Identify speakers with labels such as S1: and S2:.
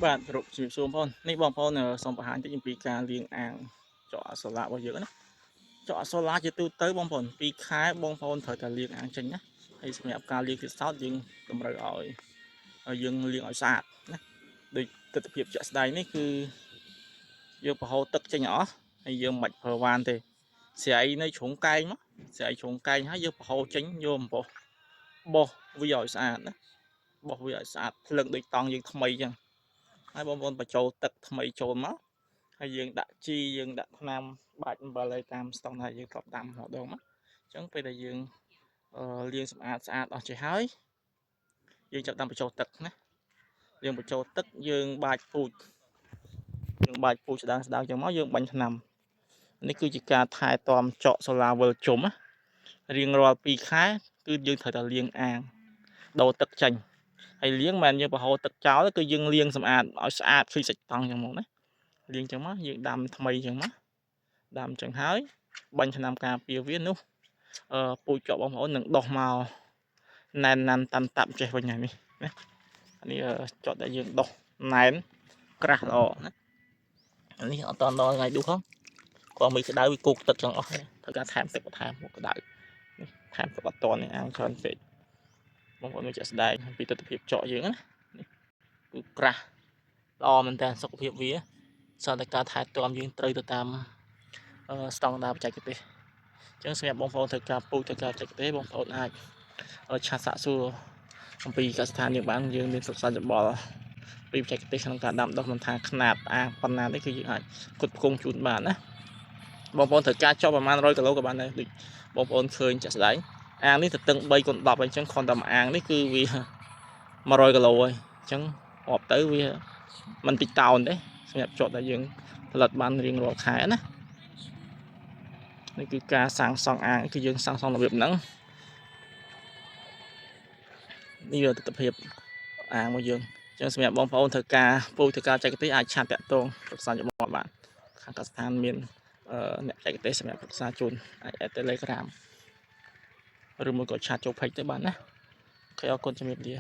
S1: បាទរូបជំរាបសួរបងប្អូននេះបងប្អូនសូមបង្ហាញតិចអំពីការលាងអាងចកសូឡារបស់យើងណាចកសូឡាជាទូទៅបងប្អូន2ខែបងប្អូនត្រូវតែលាងអាងចេញណាហើយសម្រាប់ការលាងទឹកសោតយើងតម្រូវឲ្យយើងលាងឲ្យស្អាតណាដូចទស្សនវិជ្ជាជាក់ស្ដែងនេះគឺយើងប្រហូរទឹកចេញអស់ហើយយើងមិនបាច់ប្រើវ៉ានទេស្រ័យនៅជ្រុងកែងមកស្រ័យជ្រុងកែងហើយយើងប្រហូរចេញយកអំបោះបោះវាឲ្យស្អាតណាបោះវាឲ្យស្អាតភ្លឹងដូចតង់យើងថ្មីអញ្ចឹងហើយបងប្អូនបញ្ចូលទឹកថ្មីចូលមកហើយយើងដាក់ជីយើងដាក់ថ្នាំបាច់អំបិលឲ្យតាមស្តង់ដារយើងធ្លាប់ដាំម្ដងមកអញ្ចឹងពេលដែលយើងលាងសម្អាតស្អាតអស់ចេះហើយយើងចាប់ដាំបញ្ចូលទឹកណាយើងបញ្ចូលទឹកយើងបាចពូជស្ដើងអញ្ចឹងមកយើងបាញ់ថ្នាំនេះគឺជាការថែទាំចកសូឡាវិលជុំណារៀងរាល់2ខែគឺយើងត្រូវតែលាងអាងដូរទឹកចេញហើយលាងមិនមែនយើងប្រហូរទឹកចោលគឺយើងលាងសម្អាតឲ្យស្អាតឃើញសាច់តង់អញ្ចឹងមកណាលាងអញ្ចឹងមកយើងដាំថ្មីអញ្ចឹងមកដាំអញ្ចឹងហើយបាញ់ថ្នាំការពារវានោះពូជចកបងប្អូននឹងដុះមកណែនណាន់តាន់តាប់ចេះវិញហើយនេះណានេះចកដែលយើងដុះណែនក្រាស់ល្អណានេះអត់តដល់ថ្ងៃដុះផងគាត់មិនក្តៅវាគោកទឹកចង់អស់ត្រូវការថែមទឹកបន្ថែមមកក្តៅនេះថែមទឹកអត់តនេះអាងច្រើនពេកបងប្អូនមើលជាក់ស្ដែងពីទស្សនវិជ្ជាចកយើងណានេះគឺក្រាស់ល្អមែនតើសុខភាពវាសន្តិការថែទាំយើងត្រូវទៅតាមស្តង់ដារបច្ចេកទេសអញ្ចឹងសម្រាប់បងប្អូនធ្វើការពូជធ្វើការបច្ចេកទេសបងប្អូនអាចឆាតសាកសួរអំពីកសិដ្ឋានយើងបានយើងមានសិក្សាយោបល់ពីបច្ចេកទេសក្នុងការដាំដុះមិនថាຂະຫນាតអាងប៉ុណ្ណានេះគឺយើងអាចផ្គត់ផ្គង់ជូនបានណាបងប្អូនត្រូវការចុះប្រហែល100គីឡូក៏បានដែរដូចបងប្អូនឃើញចាក់ស្ដែងអាងនេះទៅតឹង3x10អញ្ចឹងគ្រាន់តែមួយអាងនេះគឺវា100គីឡូហើយអញ្ចឹងរាប់ទៅវាមិនតិចតោនទេសម្រាប់ចុះដែលយើងផលិតបានរៀងរាល់ខែណានេះគឺការសាងសង់អាងគឺយើងសាងសង់របៀបហ្នឹងនេះវាទស្សនវិជ្ជាអាងរបស់យើងអញ្ចឹងសម្រាប់បងប្អូនធ្វើការពូជធ្វើការបច្ចេកទេសអាចឆាតតាក់ទងប្រឹក្សាយោបល់បានខាងកសិដ្ឋានមានអ្នកបច្ចេកទេសសម្រាប់ប្រឹក្សាជូនអាច Telegram ឬមួយក៏ឆាតចូល Page ទៅបានណាអូខេអរគុណជំរាបលា